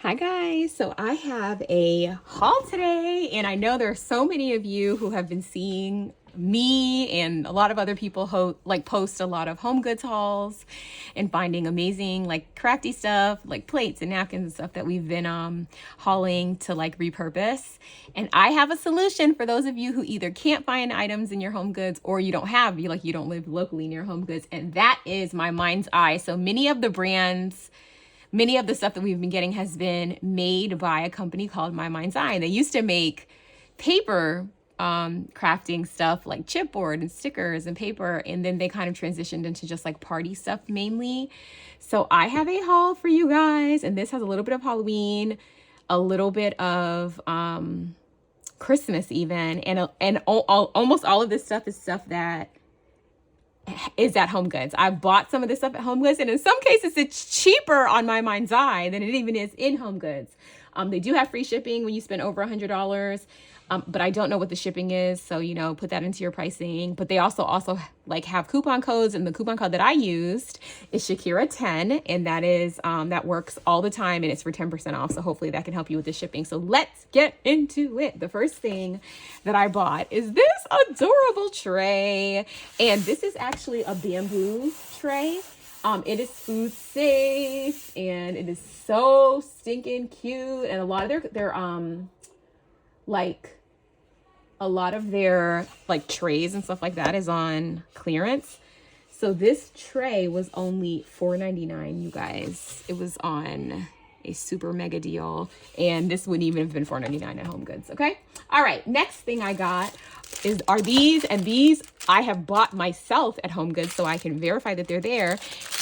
Hi guys, so I have a haul today, and I know there are so many of you who have been seeing me and a lot of other people post a lot of home goods hauls and finding amazing crafty stuff like plates and napkins and stuff that we've been hauling to repurpose. And I have a solution for those of you who either can't find items in your home goods or you don't live locally near home goods, and that is my mind's eye. So many of the stuff that we've been getting has been made by a company called My Mind's Eye. They used to make paper crafting stuff like chipboard and stickers and paper, and then they kind of transitioned into just party stuff mainly. So I have a haul for you guys, and this has a little bit of Halloween, a little bit of Christmas even, and almost all of this stuff is stuff that is at HomeGoods. I bought some of this stuff at HomeGoods, and in some cases it's cheaper on My Mind's Eye than it even is in HomeGoods. They do have free shipping when you spend over $100, but I don't know what the shipping is, so put that into your pricing. But they also have coupon codes, and the coupon code that I used is Shakira10, and that is that works all the time, and it's for 10% off. So hopefully that can help you with the shipping. So let's get into it. The first thing that I bought is this adorable tray, and this is actually a bamboo tray. It is food safe, and it is so stinking cute. And a lot of their trays and stuff like that is on clearance. So this tray was only $4.99, you guys. It was on a super mega deal, and this wouldn't even have been $4.99 at HomeGoods. Okay. All right. Next thing I got are these, and these I have bought myself at HomeGoods, so I can verify that they're there.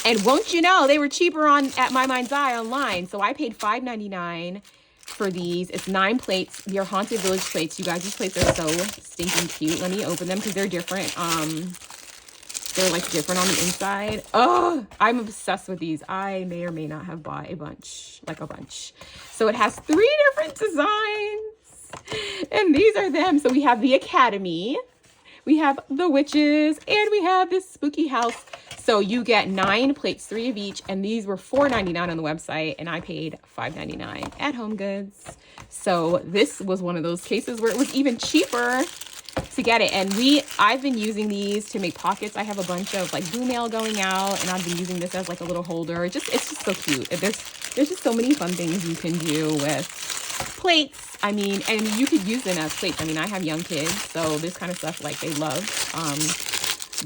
And won't you know, they were cheaper at My Mind's Eye online. So I paid $5.99 for these. It's 9 plates. They're Haunted Village plates. You guys, these plates are so stinking cute. Let me open them because they're different. They're different on the inside. Oh, I'm obsessed with these. I may or may not have bought a bunch. So it has 3 different designs, and these are them. So we have the Academy, we have the Witches, and we have this spooky house. So you get 9 plates, 3 of each, and these were $4.99 on the website, and I paid $5.99 at HomeGoods. So this was one of those cases where it was even cheaper to get it. And I've been using these to make pockets. I have a bunch of blue mail going out, and I've been using this as a little holder. It's just so cute. There's just so many fun things you can do with plates. I mean, and you could use them as plates. I mean, I have young kids, so this kind of stuff they love.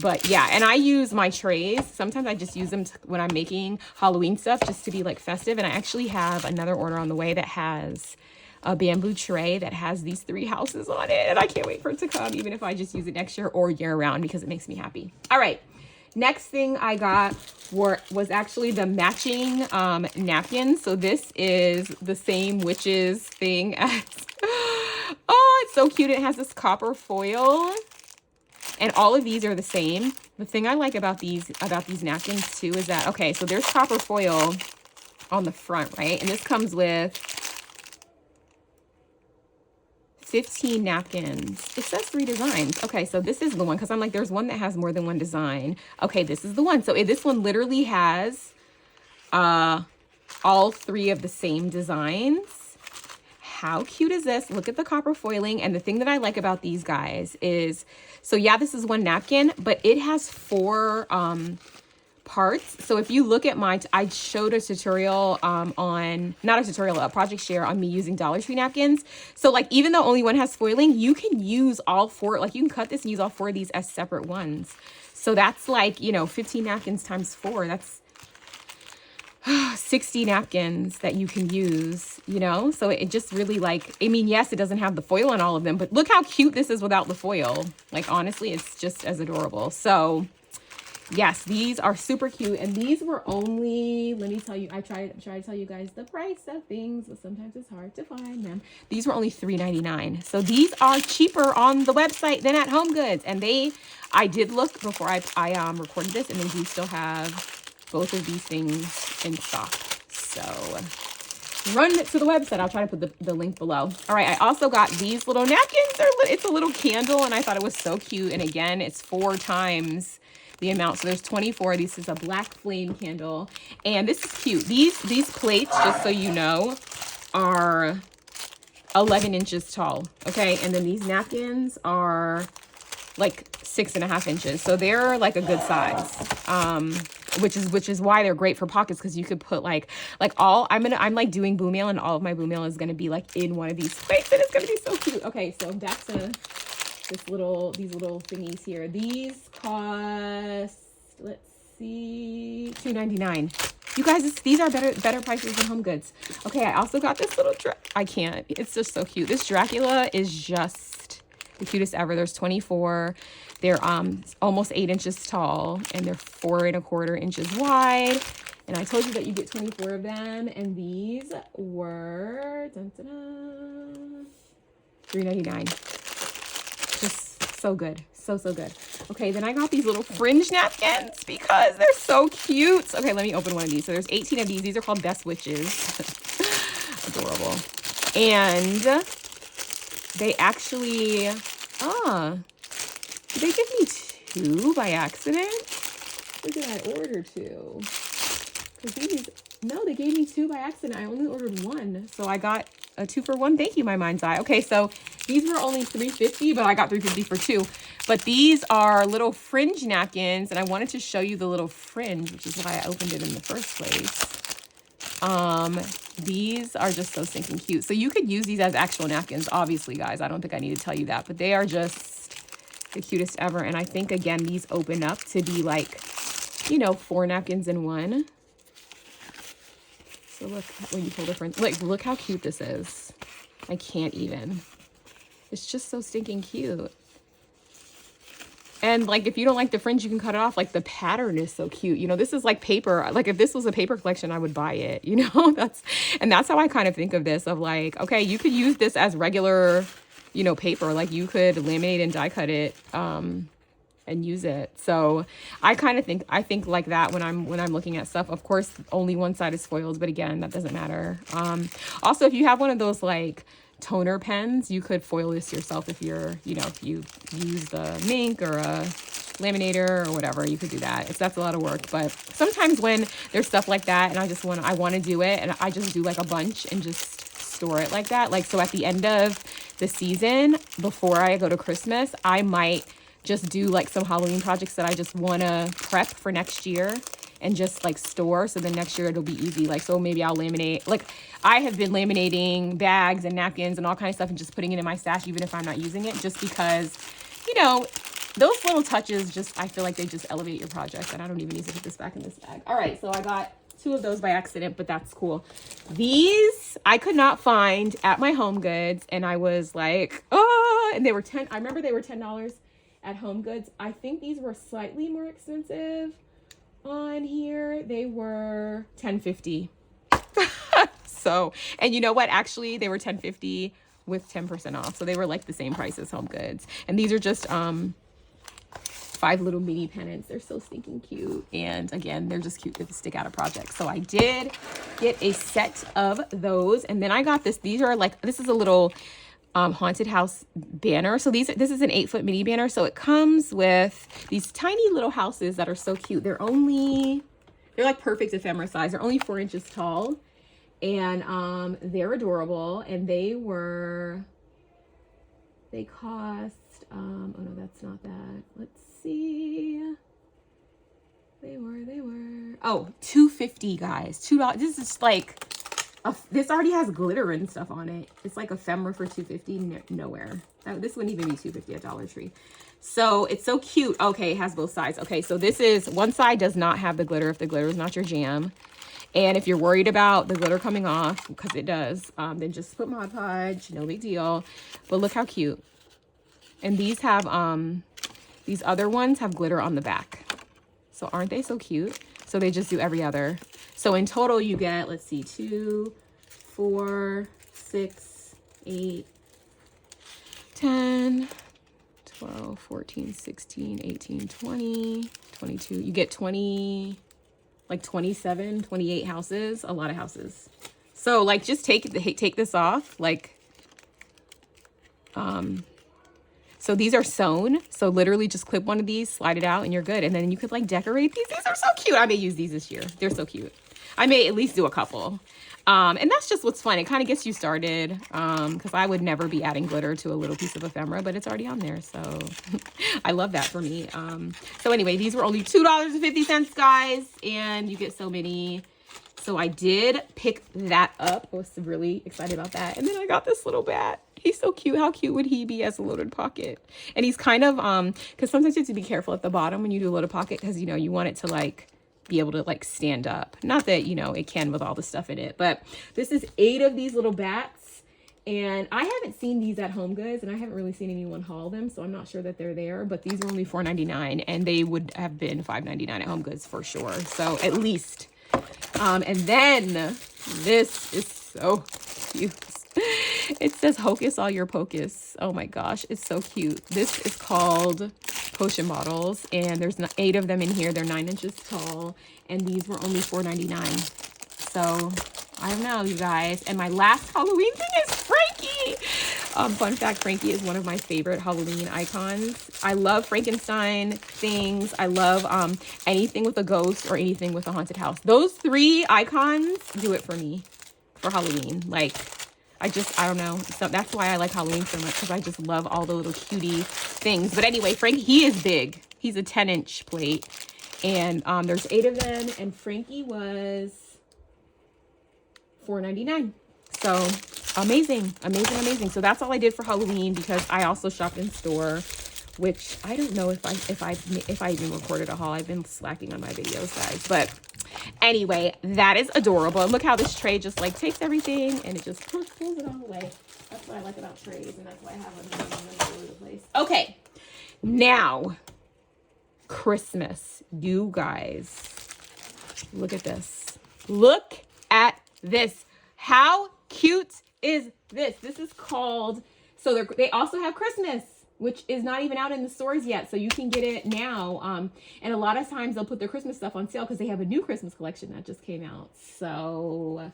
But yeah, and I use my trays. Sometimes I just use them when I'm making Halloween stuff just to be festive. And I actually have another order on the way that has a bamboo tray that has these 3 houses on it, and I can't wait for it to come, even if I just use it next year or year round, because it makes me happy. All right, next thing I got was actually the matching napkins. So this is the same Witches thing as oh, it's so cute. It has this copper foil, and all of these are the same. The thing I like about these napkins too is that, okay, so there's copper foil on the front, right? And this comes with 15 napkins. It says 3 designs. Okay, so this is the one, because I'm there's one that has more than 1 design. Okay, this is the one. So this one literally has all 3 of the same designs. How cute is this? Look at the copper foiling. And the thing that I like about these guys is, so yeah, this is 1 napkin, but it has 4 parts. So if you look at I showed a tutorial a project share on me using Dollar Tree napkins. So even though only one has foiling, you can use all 4, you can cut this and use all 4 of these as separate ones. So that's 15 napkins times 4, that's 60 napkins that you can use, so it just really I mean, yes, it doesn't have the foil on all of them, but look how cute this is without the foil. Honestly, it's just as adorable. So yes, these are super cute, and these were only, let me tell you, I try to tell you guys the price of things, but sometimes it's hard to find them. These were only $3.99. So these are cheaper on the website than at HomeGoods, and I did look before I recorded this, and they do still have both of these things in stock. So run to the website. I'll try to put the link below. All right, I also got these little napkins. It's a little candle, and I thought it was so cute. And again, it's 4 times the amount. So there's 24. This is a black flame candle, and this is cute. These plates, just so you know, are 11 inches tall. Okay. And then these napkins are like 6.5 inches. So they're like a good size. Which is why they're great for pockets, because you could put I'm like doing boo mail, and all of my boo mail is gonna be like in one of these plates, and it's gonna be so cute. Okay, so back to these little thingies here. These cost, let's see, $2.99. You guys, these are better prices than HomeGoods. Okay, I also got this little I can't. It's just so cute. This Dracula is just the cutest ever. There's 24. They're almost 8 inches tall, and they're 4.25 inches wide. And I told you that you get 24 of them, and these were $3.99. Just so good. So good. Okay, then I got these little fringe napkins because they're so cute. Okay, let me open one of these. So there's 18 of these. These are called Best Witches. Adorable. And they actually, did they give me 2 by accident? Or did I order 2? Because no, they gave me 2 by accident. I only ordered 1. So I got a 2 for 1. Thank you, my mind's eye. Okay, so these were only $3.50, but I got $3.50 for 2. But these are little fringe napkins, and I wanted to show you the little fringe, which is why I opened it in the first place. These are just so stinking cute. So you could use these as actual napkins, obviously, guys. I don't think I need to tell you that, but they are just the cutest ever. And I think, again, these open up to be like, 4 napkins in one. So look, when you pull the fringe, like, look how cute this is. I can't even. It's just so stinking cute. And like, if you don't like the fringe, you can cut it off. Like, the pattern is so cute. This is like paper. Like, if this was a paper collection, I would buy it, that's how I kind of think of this, of like, okay, you could use this as regular, paper. Like, you could laminate and die cut it, and use it. So I kind of think, like that when I'm looking at stuff. Of course, only one side is foiled, but again, that doesn't matter. Also, if you have one of those like toner pens, you could foil this yourself if you're, if you use the Mink or a laminator or whatever, you could do that. That's a lot of work, but sometimes when there's stuff like that and I want to do it, and I just do like a bunch and just store it like that. Like, so at the end of the season, before I go to Christmas, I might just do like some Halloween projects that I just want to prep for next year and just like store, so then next year it'll be easy. Like, so maybe I'll laminate, like I have been laminating bags and napkins and all kinds of stuff and just putting it in my stash even if I'm not using it, just because, those little touches just, I feel like they just elevate your project. And I don't even need to put this back in this bag. All right, so I got 2 of those by accident, but that's cool. These I could not find at my HomeGoods, and I was like, and they were I remember they were $10 at HomeGoods. I think these were slightly more expensive on here. They were $10.50. So, and you know what? Actually, they were $10.50 with 10% off. So they were like the same price as HomeGoods. And these are just 5 little mini pennants. They're so stinking cute. And again, they're just cute to stick out a project. So I did get a set of those. And then I got this. These are like, this is a little haunted house banner. So this is an 8-foot mini banner. So it comes with these tiny little houses that are so cute. They're like perfect ephemera size. They're only 4 inches tall, and they're adorable. And they cost oh no, that's not that. Let's see. They were $2.50, guys. $2. This is like this already has glitter and stuff on it. It's like ephemera for $2.50. Nowhere. This wouldn't even be $2.50 at Dollar Tree. So it's so cute. Okay, it has both sides. Okay, so this is, one side does not have the glitter if the glitter is not your jam. And if you're worried about the glitter coming off, because it does, then just put Mod Podge. No big deal. But look how cute. And these have, these other ones have glitter on the back. So aren't they so cute? So they just do every other. So in total, you get, let's see, 2, 4, 6, 8, 10, 12, 14, 16, 18, 20, 22. You get 20, like 27, 28 houses, a lot of houses. So like, just take this off. Like, so these are sewn. So literally just clip one of these, slide it out, and you're good. And then you could like decorate these. These are so cute. I may use these this year. They're so cute. I may at least do a couple. And that's just what's fun. It kind of gets you started, because I would never be adding glitter to a little piece of ephemera, but it's already on there. So I love that for me. So anyway, these were only $2.50, guys, and you get so many. So I did pick that up. I was really excited about that. And then I got this little bat. He's so cute. How cute would he be as a loaded pocket? And he's kind of, because sometimes you have to be careful at the bottom when you do a loaded pocket, because, you know, you want it to like be able to like stand up. Not that, you know, it can with all the stuff in it, but this is 8 of these little bats. And I haven't seen these at HomeGoods, and I haven't really seen anyone haul them, so I'm not sure that they're there, but these are only $4.99, and they would have been $5.99 at HomeGoods for sure. So at least. And then this is so cute. It says Hocus All Your Pocus. Oh my gosh, it's so cute. This is called potion bottles, and there's 8 of them in here. They're 9 inches tall, and these were only $4.99. So I don't know, you guys. And my last Halloween thing is Frankie. Fun fact, Frankie is one of my favorite Halloween icons. I love Frankenstein things. I love anything with a ghost or anything with a haunted house. Those 3 icons do it for me for Halloween. Like, I don't know. So that's why I like Halloween so much, because I just love all the little cutie things. But anyway, Frankie, he is big. He's a 10-inch plate. And there's 8 of them. And Frankie was $4.99. So amazing, amazing, amazing. So that's all I did for Halloween, because I also shopped in store, which I don't know if I even recorded a haul. I've been slacking on my videos, guys. But anyway, that is adorable. And look how this tray just like takes everything and it just pulls it all away. That's what I like about trays, and that's why I have them all over the place. Okay, now Christmas. You guys, look at this. Look at this. How cute is this? This is called, so they also have Christmas, which is not even out in the stores yet, so you can get it now. And a lot of times they'll put their Christmas stuff on sale because they have a new Christmas collection that just came out. So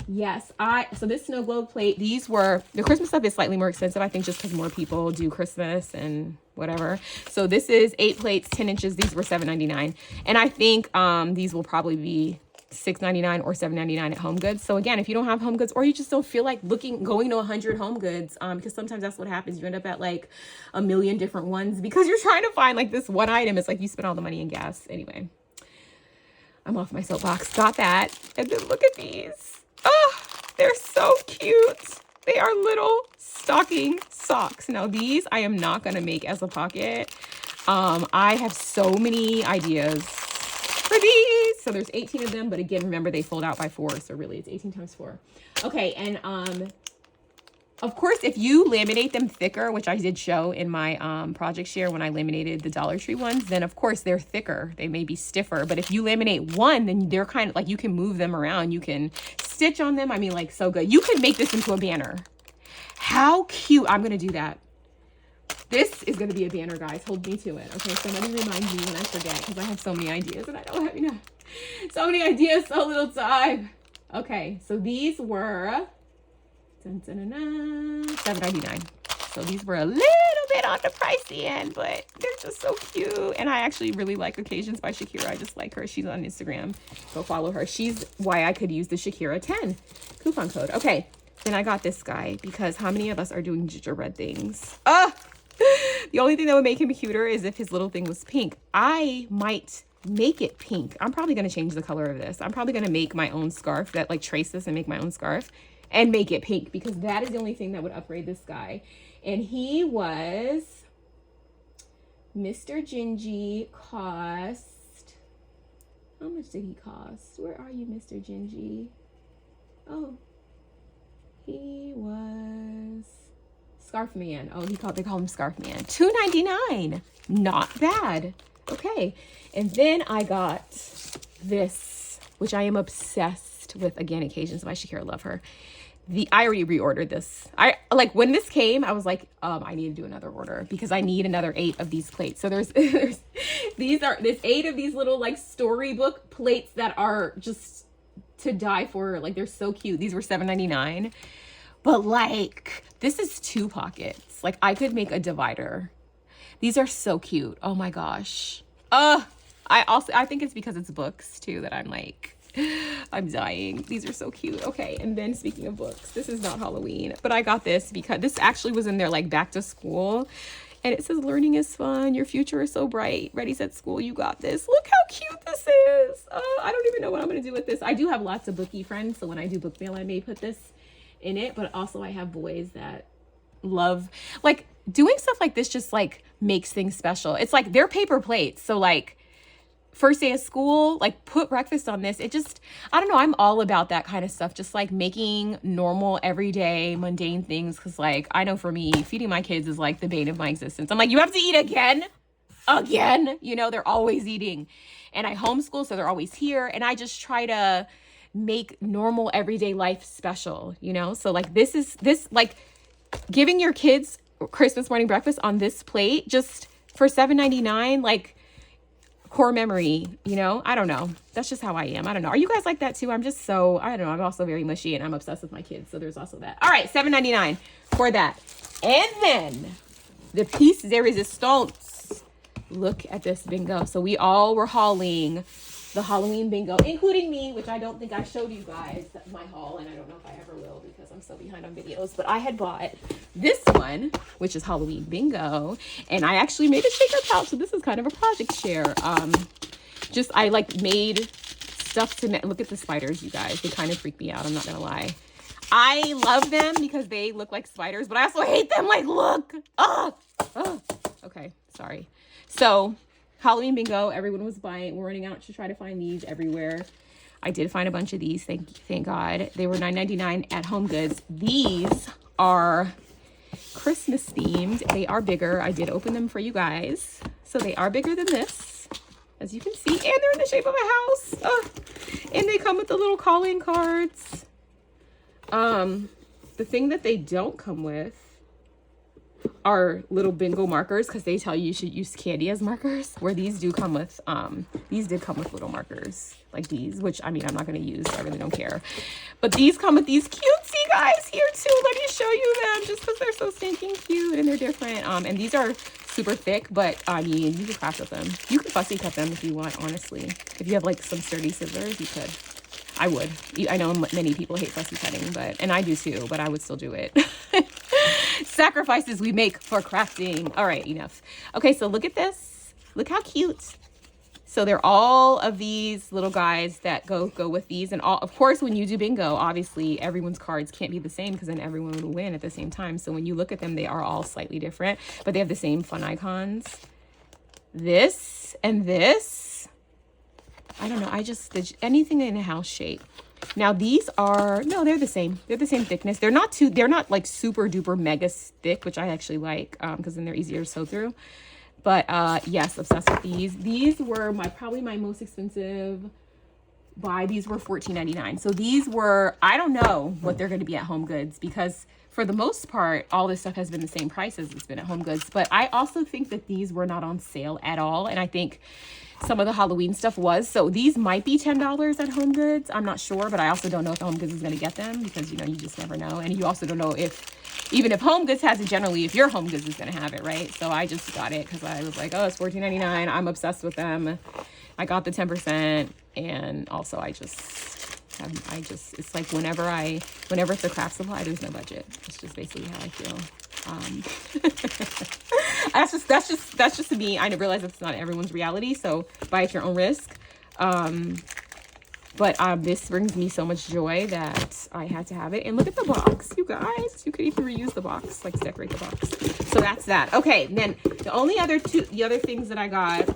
yes, so this snow globe plate, the Christmas stuff is slightly more expensive, I think, just because more people do Christmas and whatever. So this is 8 plates, 10 inches. These were $7.99, and I think these will probably be $6.99 or $7.99 at HomeGoods. So again, if you don't have HomeGoods, or you just don't feel like going to 100 HomeGoods, because sometimes that's what happens. You end up at like a million different ones because you're trying to find like this one item. It's like you spend all the money in gas. Anyway, I'm off my soapbox. Got that. And then look at these. Oh, they're so cute. They are little stocking socks. Now these I am not going to make as a pocket. I have so many ideas for these. So there's 18 of them, but again, remember they fold out by 4, so really it's 18 times 4. Okay, and of course, if you laminate them thicker, which I did show in my project share when I laminated the Dollar Tree ones, then of course they're thicker. They may be stiffer, but if you laminate one, then they're kind of like, you can move them around. You can stitch on them. I mean, like, so good. You could make this into a banner. How cute. I'm going to do that. This is going to be a banner, guys. Hold me to it. Okay, somebody remind me when I forget, because I have so many ideas and I don't have enough. So many ideas, so little time. Okay, so these were $7.99. So these were a little bit on the pricey end, but they're just so cute. And I actually really like Occasions by Shakira. I just like her. She's on Instagram. Go follow her. She's why I could use the Shakira 10 coupon code. Okay, then I got this guy, because how many of us are doing gingerbread things? The only thing that would make him cuter is if his little thing was pink. I might make it pink. I'm probably going to change the color of this. I'm probably going to make my own scarf that like trace this and make my own scarf and make it pink, because that is the only thing that would upgrade this guy. And he was Mr. Gingy. Cost, how much did he cost? Where are you, Mr. Gingy? Oh, he was Scarf Man. Oh, they call him Scarf Man. $2.99. Not bad. Okay. And then I got this, which I am obsessed with. Again, Occasions by Shakira. Love her. I already reordered this. When this came, I was like, I need to do another order, because I need another 8 of these plates. So there's 8 of these little like storybook plates that are just to die for. Like, they're so cute. These were $7.99. But like, this is 2 pockets. Like, I could make a divider. These are so cute. Oh my gosh. I think it's because it's books too that I'm like, I'm dying. These are so cute. Okay, and then speaking of books, this is not Halloween, but I got this because this actually was in their like back to school. And it says, learning is fun. Your future is so bright. Ready, set, school. You got this. Look how cute this is. I don't even know what I'm going to do with this. I do have lots of bookie friends. So when I do book mail, I may put this in it. But also I have boys that love, like, doing stuff like this just like makes things special. It's like they're paper plates. So like first day of school, like put breakfast on this. It just, I don't know. I'm all about that kind of stuff. Just like making normal, everyday, mundane things. Cause like, I know for me, feeding my kids is like the bane of my existence. I'm like, you have to eat again, you know, they're always eating. And I homeschool, so they're always here. And I just try to make normal, everyday life special, you know? So like, this like giving your kids Christmas morning breakfast on this plate, just for $7.99, like, core memory, you know? I don't know. That's just how I am. I don't know. Are you guys like that too? I'm just so, I don't know. I'm also very mushy and I'm obsessed with my kids. So there's also that. All right, $7.99 for that. And then the piece de resistance. Look at this bingo. So we all were hauling the Halloween bingo, including me, which I don't think I showed you guys my haul, and I don't know if I ever will because I'm so behind on videos, but I had bought this one, which is Halloween bingo, and I actually made a shaker pouch, so this is kind of a project share. I like made stuff to look at the spiders, you guys. They kind of freak me out, I'm not gonna lie. I love them because they look like spiders, but I also hate them. Like, look. Okay, sorry. So Halloween bingo, everyone was buying. We're running out to try to find these everywhere. I did find a bunch of these, thank God. They were $9.99 at HomeGoods. These are Christmas themed. They are bigger. I did open them for you guys. So they are bigger than this, as you can see. And they're in the shape of a house. And they come with the little call-in cards. The thing that they don't come with are little bingo markers, because they tell you should use candy as markers, where these do come with these did come with little markers like these, which I mean I'm not going to use, I really don't care, but these come with these cutesy guys here too. Let me show you them, just because they're so stinking cute and they're different. And these are super thick, but I mean you can craft with them. You can fussy cut them if you want, honestly. If you have like some sturdy scissors, you could. I would. I know many people hate fussy cutting, and I do too, but I would still do it. Sacrifices we make for crafting. All right, enough. Okay, so look at this. Look how cute. So they're all of these little guys that go with these. And all, of course, when you do bingo, obviously everyone's cards can't be the same, because then everyone will win at the same time. So when you look at them, they are all slightly different, but they have the same fun icons. This and this. I don't know. I just, anything in a house shape. Now these are, no, they're the same. They're the same thickness. They're not like super duper mega thick, which I actually like, because then they're easier to sew through. But yes, obsessed with these. These were probably my most expensive buy. These were $14.99. So these were, I don't know what they're going to be at HomeGoods, because for the most part, all this stuff has been the same price as it's been at HomeGoods. But I also think that these were not on sale at all. And I think some of the Halloween stuff was. So these might be $10 at HomeGoods. I'm not sure, but I also don't know if HomeGoods is going to get them, because, you know, you just never know. And you also don't know even if HomeGoods has it, generally, if your HomeGoods is going to have it, right? So I just got it because I was like, oh, it's $14.99. I'm obsessed with them. I got the 10%. And also it's like whenever it's a craft supply, there's no budget. It's just basically how I feel. That's just to me. I realize it's not everyone's reality, so buy at your own risk. But this brings me so much joy that I had to have it. And look at the box, you guys. You could even reuse the box, like decorate the box. So that's that. Okay, then the other things that I got,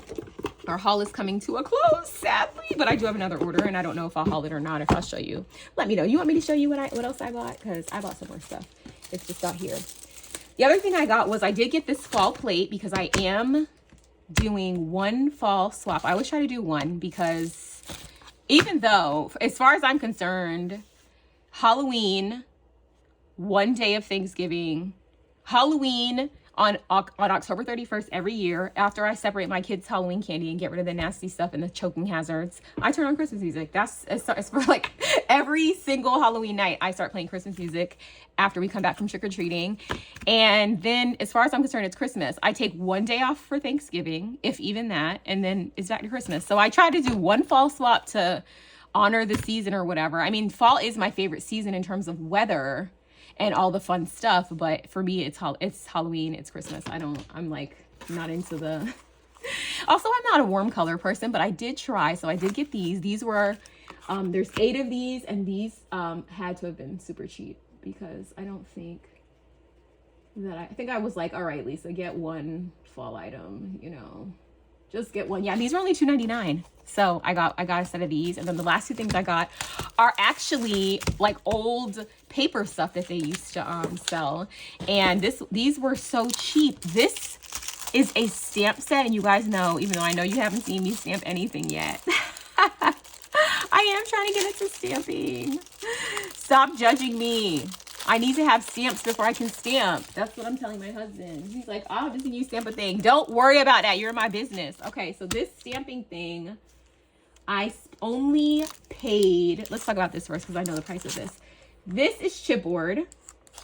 our haul is coming to a close, sadly, but I do have another order, and I don't know if I'll haul it or not. If I'll show you, let me know. You want me to show you what else I bought? Because I bought some more stuff. It's just out here. The other thing I got was, I did get this fall plate, because I am doing one fall swap. I always try to do one, because even though, as far as I'm concerned, Halloween, one day of Thanksgiving, Halloween on October 31st every year, after I separate my kids' Halloween candy and get rid of the nasty stuff and the choking hazards, I turn on Christmas music. It's for like every single Halloween night, I start playing Christmas music after we come back from trick-or-treating. And then, as far as I'm concerned, it's Christmas. I take one day off for Thanksgiving, if even that, and then it's back to Christmas. So I try to do one fall swap to honor the season or whatever. I mean, fall is my favorite season in terms of weather and all the fun stuff, but for me, it's Halloween, it's Christmas. I'm like not into the, also I'm not a warm color person, but I did try. So I did get these. These were, there's 8 of these, and these had to have been super cheap because I don't think that I think I was like, all right, Lisa, get one fall item, you know, just get one. Yeah, these were only $2.99. So I got a set of these, and then the last 2 things I got are actually like old paper stuff that they used to sell, and these were so cheap. This is a stamp set, and you guys know, even though I know you haven't seen me stamp anything yet, I am trying to get into stamping. Stop judging me. I need to have stamps before I can stamp. That's what I'm telling my husband. He's like, oh, I've seen you stamp a thing. Don't worry about that. You're in my business. Okay, so this stamping thing, I only paid, let's talk about this first because I know the price of this. This is chipboard.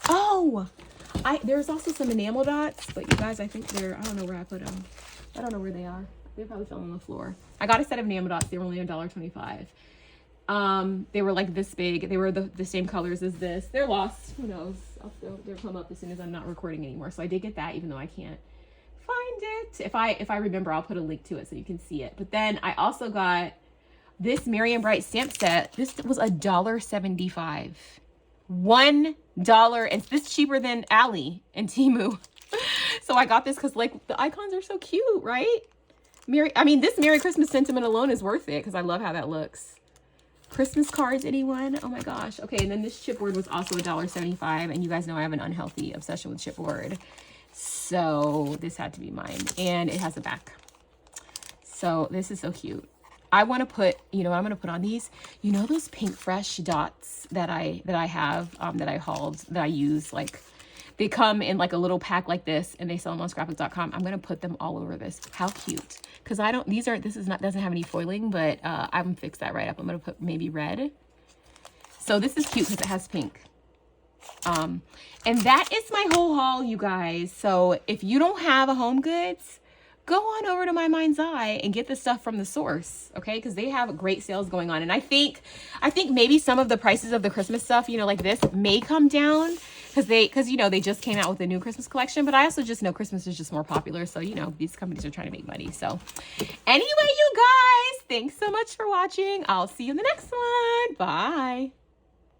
Oh, there's also some enamel dots, but you guys, I think I don't know where I put them. I don't know where they are. They probably fell on the floor. I got a set of enamel dots. They were only $1.25. They were like this big. They were the same colors as this. They're lost. Who knows? They'll come up as soon as I'm not recording anymore. So I did get that, even though I can't find it. If I remember, I'll put a link to it so you can see it. But then I also got this Merry & Bright stamp set. This was $1.75. $1, and this is cheaper than Ally and Temu. So I got this because like the icons are so cute, right? This Merry Christmas sentiment alone is worth it because I love how that looks. Christmas cards, anyone? Oh my gosh. Okay, and then this chipboard was also $1.75, and you guys know I have an unhealthy obsession with chipboard. So this had to be mine, and it has a back. So this is so cute. I want to put, you know what I'm going to put on these? You know those pink fresh dots that I have, that I hauled, that I use, like they come in like a little pack like this, and they sell them on scrapbook.com. I'm going to put them all over this. How cute. Because doesn't have any foiling, but I'm going to fix that right up. I'm going to put maybe red. So this is cute because it has pink. And that is my whole haul, you guys. So if you don't have a HomeGoods, go on over to My Mind's Eye and get the stuff from the source, okay? Because they have great sales going on. And I think maybe some of the prices of the Christmas stuff, you know, like this may come down because you know, they just came out with a new Christmas collection. But I also just know Christmas is just more popular. So, you know, these companies are trying to make money. So anyway, you guys, thanks so much for watching. I'll see you in the next one. Bye.